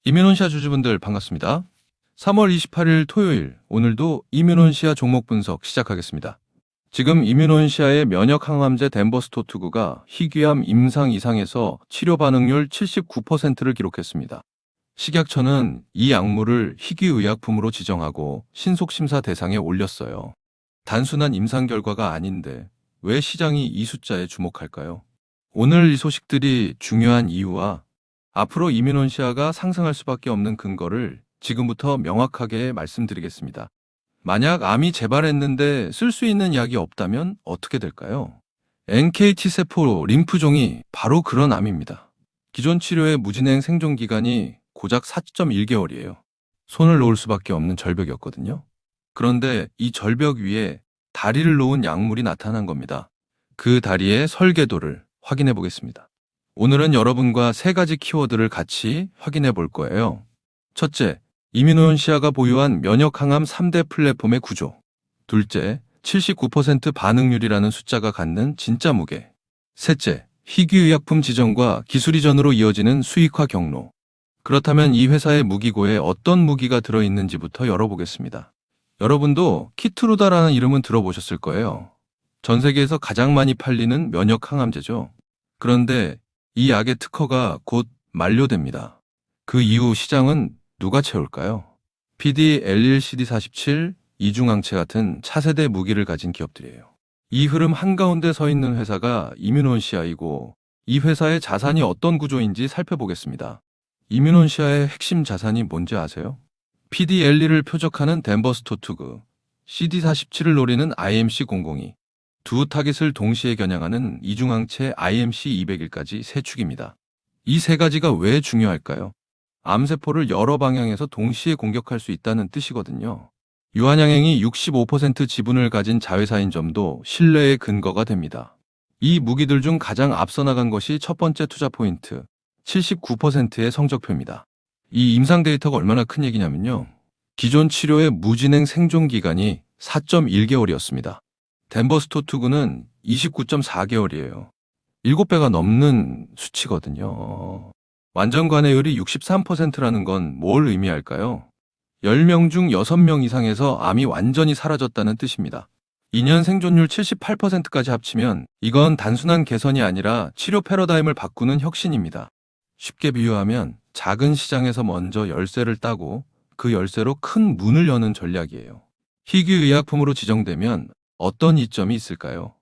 이민원시아 주주분들 반갑습니다. 3월 28일 토요일, 오늘도 이민원시아 종목 분석 시작하겠습니다. 지금 이민원시아의 면역항암제 덴버스토투구가 희귀암 임상 이상에서 치료 반응률 79%를 기록했습니다. 식약처는 이 약물을 희귀의약품으로 지정하고 신속심사 대상에 올렸어요. 단순한 임상 결과가 아닌데 왜 시장이 이 숫자에 주목할까요? 오늘 이 소식들이 중요한 이유와 앞으로 이민원시아가 상승할 수밖에 없는 근거를 지금부터 명확하게 말씀드리겠습니다. 만약 암이 재발했는데 쓸 수 있는 약이 없다면 어떻게 될까요? NKT세포 림프종이 바로 그런 암입니다. 기존 치료의 무진행 생존 기간이 고작 4.1개월이에요. 손을 놓을 수밖에 없는 절벽이었거든요. 그런데 이 절벽 위에 다리를 놓은 약물이 나타난 겁니다. 그 다리의 설계도를 확인해 보겠습니다. 오늘은 여러분과 세 가지 키워드를 같이 확인해 볼 거예요. 첫째, 이민원시아가 보유한 면역항암 3대 플랫폼의 구조. 둘째, 79% 반응률이라는 숫자가 갖는 진짜 무게. 셋째, 희귀의약품 지정과 기술 이전으로 이어지는 수익화 경로. 그렇다면 이 회사의 무기고에 어떤 무기가 들어있는지부터 열어보겠습니다. 여러분도 키트루다라는 이름은 들어보셨을 거예요. 전 세계에서 가장 많이 팔리는 면역항암제죠. 그런데 이 약의 특허가 곧 만료됩니다. 그 이후 시장은 누가 채울까요? PD, LLCD47, 이중항체 같은 차세대 무기를 가진 기업들이에요. 이 흐름 한가운데 서 있는 회사가 이민원시아이고 이 회사의 자산이 어떤 구조인지 살펴보겠습니다. 이민원시아의 핵심 자산이 뭔지 아세요? PDLE를 표적하는 덴버스토투그, CD47을 노리는 IMC002, 두 타깃을 동시에 겨냥하는 이중항체 IMC201까지 세 축입니다. 이 세 가지가 왜 중요할까요? 암세포를 여러 방향에서 동시에 공격할 수 있다는 뜻이거든요. 유한양행이 65% 지분을 가진 자회사인 점도 신뢰의 근거가 됩니다. 이 무기들 중 가장 앞서 나간 것이 첫 번째 투자 포인트, 79%의 성적표입니다. 이 임상 데이터가 얼마나 큰 얘기냐면요. 기존 치료의 무진행 생존 기간이 4.1개월이었습니다. 덴버스토투구는 29.4개월이에요. 7배가 넘는 수치거든요. 완전 관해율이 63%라는 건 뭘 의미할까요? 10명 중 6명 이상에서 암이 완전히 사라졌다는 뜻입니다. 2년 생존율 78%까지 합치면 이건 단순한 개선이 아니라 치료 패러다임을 바꾸는 혁신입니다. 쉽게 비유하면 작은 시장에서 먼저 열쇠를 따고 그 열쇠로 큰 문을 여는 전략이에요. 희귀의약품으로 지정되면 어떤 이점이 있을까요?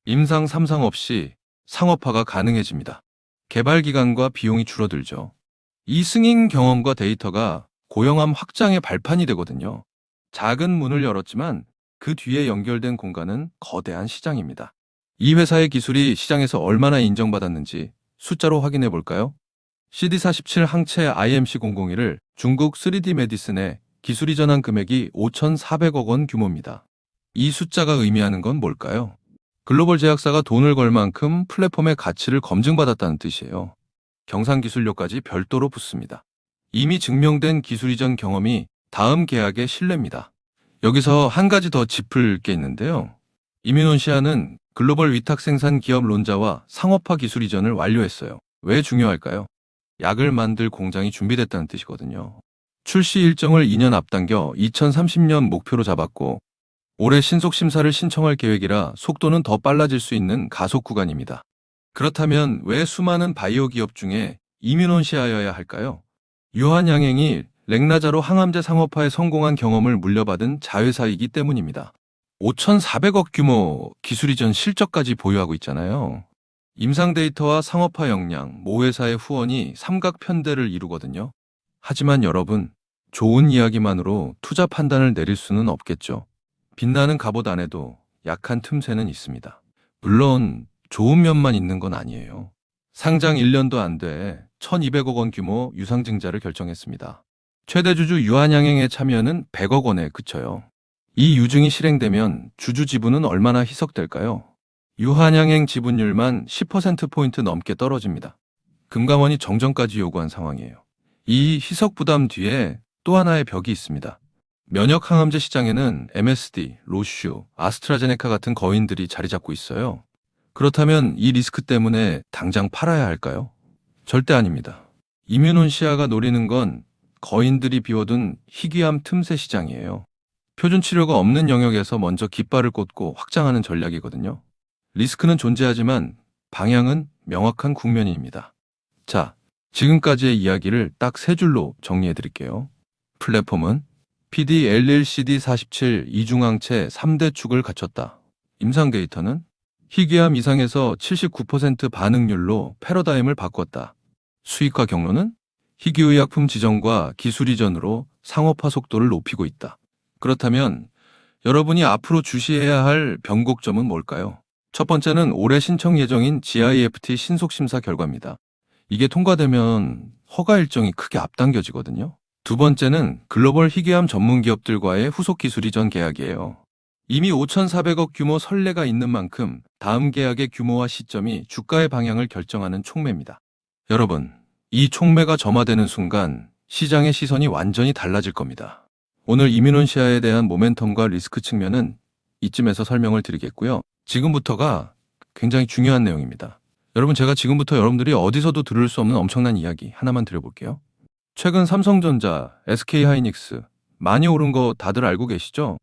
임상 3상 없이 상업화가 가능해집니다. 개발 기간과 비용이 줄어들죠. 이 승인 경험과 데이터가 고령암 확장의 발판이 되거든요. 작은 문을 열었지만 그 뒤에 연결된 공간은 거대한 시장입니다. 이 회사의 기술이 시장에서 얼마나 인정받았는지 숫자로 확인해 볼까요? CD47 항체 IMC001을 중국 3D 메디슨에 기술 이전한 금액이 5,400억 원 규모입니다. 이 숫자가 의미하는 건 뭘까요? 글로벌 제약사가 돈을 걸 만큼 플랫폼의 가치를 검증받았다는 뜻이에요. 경상기술료까지 별도로 붙습니다. 이미 증명된 기술 이전 경험이 다음 계약의 신뢰입니다. 여기서 한 가지 더 짚을 게 있는데요. 이민원시아는 글로벌 위탁 생산 기업 론자와 상업화 기술 이전을 완료했어요. 왜 중요할까요? 약을 만들 공장이 준비됐다는 뜻이거든요. 출시 일정을 2년 앞당겨 2030년 목표로 잡았고 올해 신속 심사를 신청할 계획이라 속도는 더 빨라질 수 있는 가속 구간입니다. 그렇다면 왜 수많은 바이오 기업 중에 이민원시아여야 할까요? 유한양행이 렉나자로 항암제 상업화에 성공한 경험을 물려받은 자회사이기 때문입니다. 5,400억 규모 기술 이전 실적까지 보유하고 있잖아요. 임상 데이터와 상업화 역량, 모 회사의 후원이 삼각편대를 이루거든요. 하지만 여러분, 좋은 이야기만으로 투자 판단을 내릴 수는 없겠죠. 빛나는 갑옷 안에도 약한 틈새는 있습니다. 물론 좋은 면만 있는 건 아니에요. 상장 1년도 안 돼 1,200억 원 규모 유상증자를 결정했습니다. 최대 주주 유한양행의 참여는 100억 원에 그쳐요. 이 유증이 실행되면 주주 지분은 얼마나 희석될까요? 유한양행 지분율만 10%포인트 넘게 떨어집니다. 금감원이 정정까지 요구한 상황이에요. 이 희석 부담 뒤에 또 하나의 벽이 있습니다. 면역 항암제 시장에는 MSD, 로슈, 아스트라제네카 같은 거인들이 자리 잡고 있어요. 그렇다면 이 리스크 때문에 당장 팔아야 할까요? 절대 아닙니다. 이민원시아가 노리는 건 거인들이 비워둔 희귀암 틈새 시장이에요. 표준 치료가 없는 영역에서 먼저 깃발을 꽂고 확장하는 전략이거든요. 리스크는 존재하지만 방향은 명확한 국면입니다. 자, 지금까지의 이야기를 딱 세 줄로 정리해 드릴게요. 플랫폼은 PD, LLCD 47 이중항체 3대 축을 갖췄다. 임상 데이터는 희귀암 이상에서 79% 반응률로 패러다임을 바꿨다. 수익화 경로는 희귀의약품 지정과 기술 이전으로 상업화 속도를 높이고 있다. 그렇다면 여러분이 앞으로 주시해야 할 변곡점은 뭘까요? 첫 번째는 올해 신청 예정인 GIFT 신속심사 결과입니다. 이게 통과되면 허가 일정이 크게 앞당겨지거든요. 두 번째는 글로벌 희귀암 전문 기업들과의 후속 기술 이전 계약이에요. 이미 5,400억 규모 선례가 있는 만큼 다음 계약의 규모와 시점이 주가의 방향을 결정하는 촉매입니다. 여러분, 이 촉매가 점화되는 순간 시장의 시선이 완전히 달라질 겁니다. 오늘 이뮤논시아에 대한 모멘텀과 리스크 측면은 이쯤에서 설명을 드리겠고요. 지금부터가 굉장히 중요한 내용입니다. 여러분, 제가 지금부터 여러분들이 어디서도 들을 수 없는 엄청난 이야기 하나만 드려볼게요. 최근 삼성전자, SK하이닉스 많이 오른 거 다들 알고 계시죠?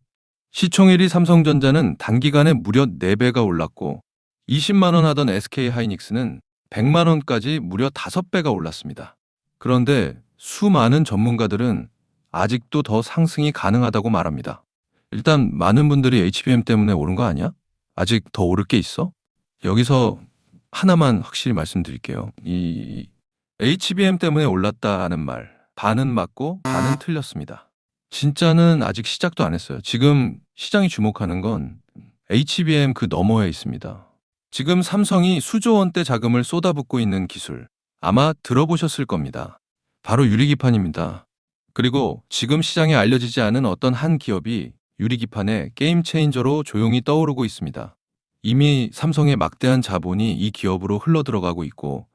시총 1위 삼성전자는 단기간에 무려 4배가 올랐고 20만 원 하던 SK하이닉스는 100만 원까지 무려 5배가 올랐습니다. 그런데 수많은 전문가들은 아직도 더 상승이 가능하다고 말합니다. 일단 많은 분들이 HBM 때문에 오른 거 아니야? 아직 더 오를 게 있어? 여기서 하나만 확실히 말씀드릴게요. 이 HBM 때문에 올랐다는 말, 반은 맞고 반은 틀렸습니다. 진짜는 아직 시작도 안 했어요. 지금 시장이 주목하는 건 HBM 그 너머에 있습니다. 지금 삼성이 수조 원대 자금을 쏟아붓고 있는 기술, 아마 들어보셨을 겁니다. 바로 유리기판입니다. 그리고 지금 시장에 알려지지 않은 어떤 한 기업이 유리기판의 게임 체인저로 조용히 떠오르고 있습니다. 이미 삼성의 막대한 자본이 이 기업으로 흘러들어가고 있고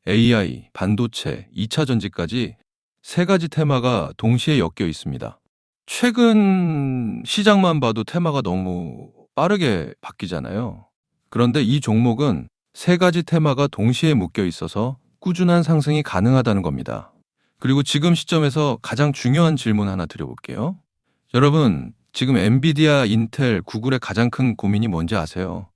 AI, 반도체, 2차 전지까지 세 가지 테마가 동시에 엮여 있습니다. 최근 시장만 봐도 테마가 너무 빠르게 바뀌잖아요. 그런데 이 종목은 세 가지 테마가 동시에 묶여 있어서 꾸준한 상승이 가능하다는 겁니다. 그리고 지금 시점에서 가장 중요한 질문 하나 드려볼게요. 여러분, 지금 엔비디아, 인텔, 구글의 가장 큰 고민이 뭔지 아세요?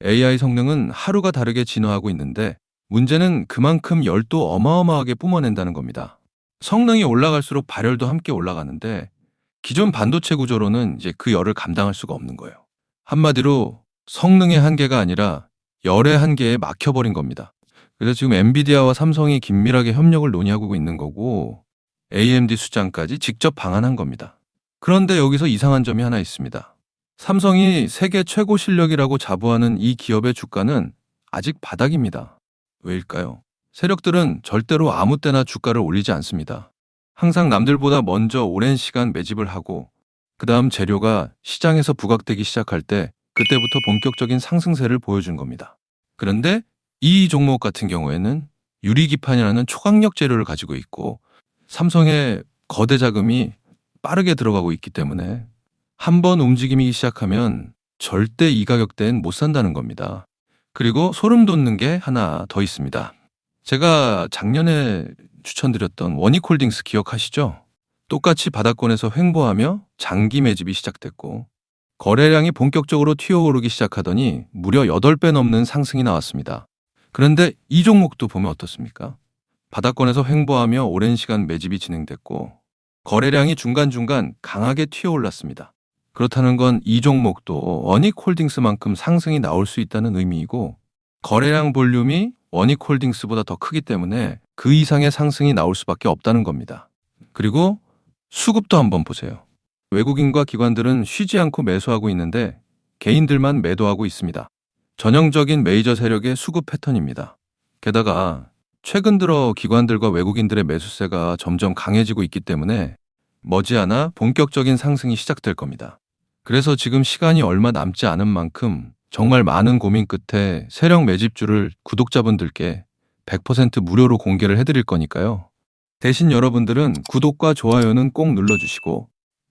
AI 성능은 하루가 다르게 진화하고 있는데 문제는 그만큼 열도 어마어마하게 뿜어낸다는 겁니다. 성능이 올라갈수록 발열도 함께 올라가는데 기존 반도체 구조로는 이제 그 열을 감당할 수가 없는 거예요. 한마디로 성능의 한계가 아니라 열의 한계에 막혀버린 겁니다. 그래서 지금 엔비디아와 삼성이 긴밀하게 협력을 논의하고 있는 거고 AMD 수장까지 직접 방한한 겁니다. 그런데 여기서 이상한 점이 하나 있습니다. 삼성이 세계 최고 실력이라고 자부하는 이 기업의 주가는 아직 바닥입니다. 왜일까요? 세력들은 절대로 아무 때나 주가를 올리지 않습니다. 항상 남들보다 먼저 오랜 시간 매집을 하고 그 다음 재료가 시장에서 부각되기 시작할 때 그때부터 본격적인 상승세를 보여준 겁니다. 그런데 이 종목 같은 경우에는 유리기판이라는 초강력 재료를 가지고 있고 삼성의 거대 자금이 빠르게 들어가고 있기 때문에 한번 움직임이 시작하면 절대 이 가격대엔 못 산다는 겁니다. 그리고 소름 돋는 게 하나 더 있습니다. 제가 작년에 추천드렸던 원익홀딩스 기억하시죠? 똑같이 바닥권에서 횡보하며 장기 매집이 시작됐고 거래량이 본격적으로 튀어오르기 시작하더니 무려 8배 넘는 상승이 나왔습니다. 그런데 이 종목도 보면 어떻습니까? 바닥권에서 횡보하며 오랜 시간 매집이 진행됐고 거래량이 중간중간 강하게 튀어올랐습니다. 그렇다는 건 이 종목도 원익홀딩스만큼 상승이 나올 수 있다는 의미이고 거래량 볼륨이 원익홀딩스보다 더 크기 때문에 그 이상의 상승이 나올 수밖에 없다는 겁니다. 그리고 수급도 한번 보세요. 외국인과 기관들은 쉬지 않고 매수하고 있는데 개인들만 매도하고 있습니다. 전형적인 메이저 세력의 수급 패턴입니다. 게다가 최근 들어 기관들과 외국인들의 매수세가 점점 강해지고 있기 때문에 머지않아 본격적인 상승이 시작될 겁니다. 그래서 지금 시간이 얼마 남지 않은 만큼 정말 많은 고민 끝에 세력 매집주를 구독자분들께 100% 무료로 공개를 해드릴 거니까요. 대신 여러분들은 구독과 좋아요는 꼭 눌러주시고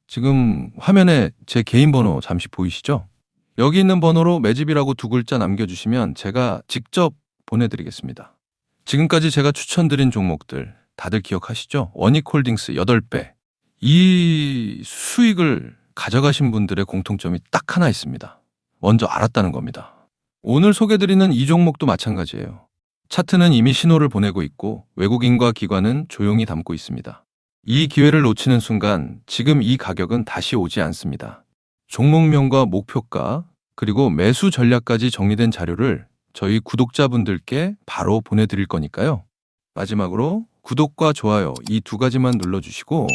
지금 화면에 제 개인 번호 잠시 보이시죠? 여기 있는 번호로 매집이라고 2글자 남겨주시면 제가 직접 보내드리겠습니다. 지금까지 제가 추천드린 종목들 다들 기억하시죠? 원익홀딩스 8배. 이 수익을 가져가신 분들의 공통점이 딱 하나 있습니다. 먼저 알았다는 겁니다. 오늘 소개드리는 이 종목도 마찬가지예요. 차트는 이미 신호를 보내고 있고 외국인과 기관은 조용히 담고 있습니다. 이 기회를 놓치는 순간 지금 이 가격은 다시 오지 않습니다. 종목명과 목표가 그리고 매수 전략까지 정리된 자료를 저희 구독자분들께 바로 보내드릴 거니까요. 마지막으로 구독과 좋아요 이 두 가지만 눌러주시고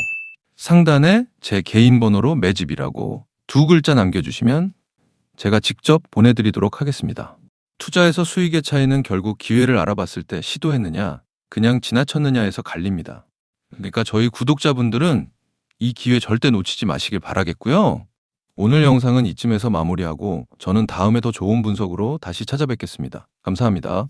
상단에 제 개인 번호로 매집이라고 두 글자 남겨주시면 제가 직접 보내드리도록 하겠습니다. 투자에서 수익의 차이는 결국 기회를 알아봤을 때 시도했느냐, 그냥 지나쳤느냐에서 갈립니다. 그러니까 저희 구독자분들은 이 기회 절대 놓치지 마시길 바라겠고요. 오늘 영상은 이쯤에서 마무리하고 저는 다음에 더 좋은 분석으로 다시 찾아뵙겠습니다. 감사합니다.